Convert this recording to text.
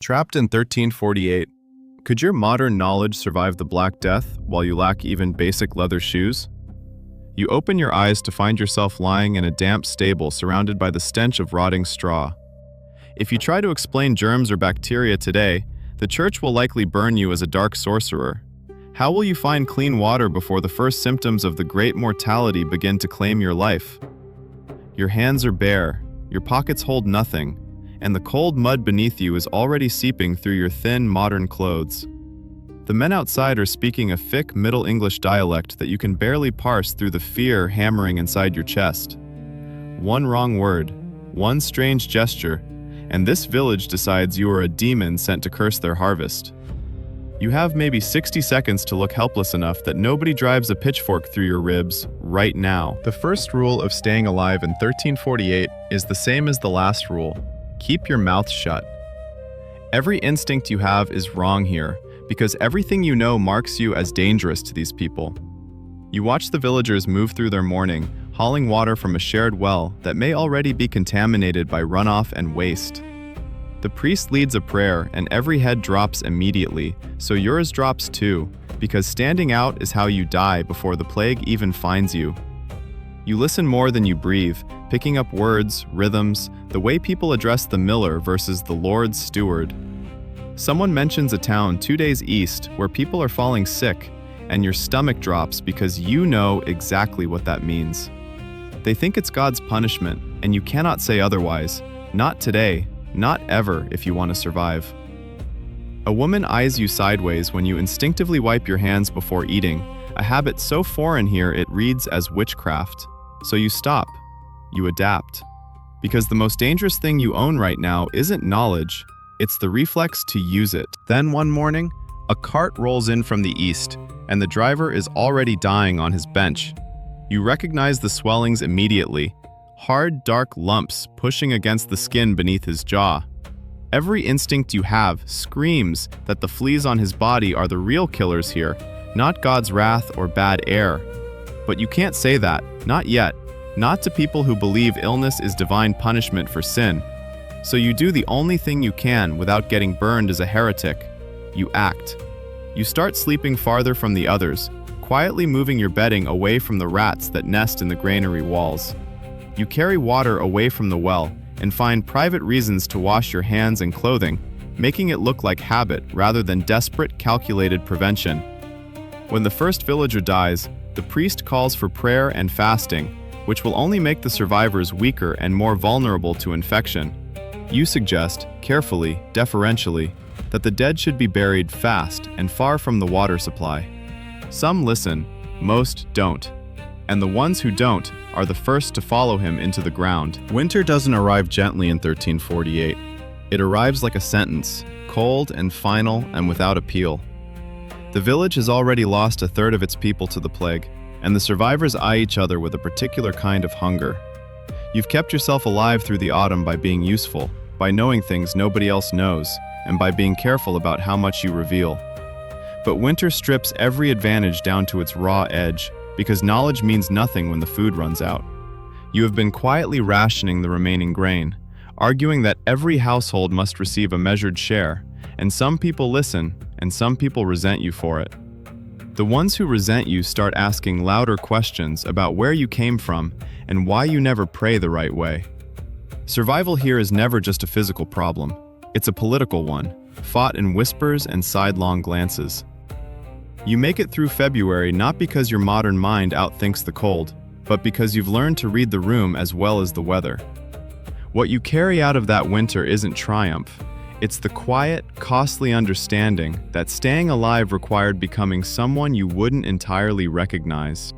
Trapped in 1348, could your modern knowledge survive the Black Death while you lack even basic leather shoes? You open your eyes to find yourself lying in a damp stable surrounded by the stench of rotting straw. If you try to explain germs or bacteria today, the church will likely burn you as a dark sorcerer. How will you find clean water before the first symptoms of the great mortality begin to claim your life? Your hands are bare, your pockets hold nothing, and the cold mud beneath you is already seeping through your thin, modern clothes. The men outside are speaking a thick Middle English dialect that you can barely parse through the fear hammering inside your chest. One wrong word, one strange gesture, and this village decides you are a demon sent to curse their harvest. You have maybe 60 seconds to look helpless enough that nobody drives a pitchfork through your ribs right now. The first rule of staying alive in 1348 is the same as the last rule. Keep your mouth shut. Every instinct you have is wrong here, because everything you know marks you as dangerous to these people. You watch the villagers move through their morning, hauling water from a shared well that may already be contaminated by runoff and waste. The priest leads a prayer and every head drops immediately, so yours drops too, because standing out is how you die before the plague even finds you. You listen more than you breathe, picking up words, rhythms, the way people address the miller versus the Lord's steward. Someone mentions a town 2 days east where people are falling sick, and your stomach drops because you know exactly what that means. They think it's God's punishment, and you cannot say otherwise. Not today, not ever if you want to survive. A woman eyes you sideways when you instinctively wipe your hands before eating, a habit so foreign here it reads as witchcraft. So you stop. You adapt. Because the most dangerous thing you own right now isn't knowledge, it's the reflex to use it. Then one morning, a cart rolls in from the east, and the driver is already dying on his bench. You recognize the swellings immediately, hard, dark lumps pushing against the skin beneath his jaw. Every instinct you have screams that the fleas on his body are the real killers here, not God's wrath or bad air. But you can't say that, not yet, not to people who believe illness is divine punishment for sin. So you do the only thing you can without getting burned as a heretic. You act. You start sleeping farther from the others, quietly moving your bedding away from the rats that nest in the granary walls. You carry water away from the well and find private reasons to wash your hands and clothing, making it look like habit rather than desperate, calculated prevention. When the first villager dies, the priest calls for prayer and fasting, which will only make the survivors weaker and more vulnerable to infection. You suggest, carefully, deferentially, that the dead should be buried fast and far from the water supply. Some listen, most don't. And the ones who don't are the first to follow him into the ground. Winter doesn't arrive gently in 1348. It arrives like a sentence, cold and final and without appeal. The village has already lost a third of its people to the plague, and the survivors eye each other with a particular kind of hunger. You've kept yourself alive through the autumn by being useful, by knowing things nobody else knows, and by being careful about how much you reveal. But winter strips every advantage down to its raw edge, because knowledge means nothing when the food runs out. You have been quietly rationing the remaining grain, arguing that every household must receive a measured share, and some people listen, and some people resent you for it. The ones who resent you start asking louder questions about where you came from and why you never pray the right way. Survival here is never just a physical problem. It's a political one, fought in whispers and sidelong glances. You make it through February not because your modern mind outthinks the cold, but because you've learned to read the room as well as the weather. What you carry out of that winter isn't triumph. It's the quiet, costly understanding that staying alive required becoming someone you wouldn't entirely recognize.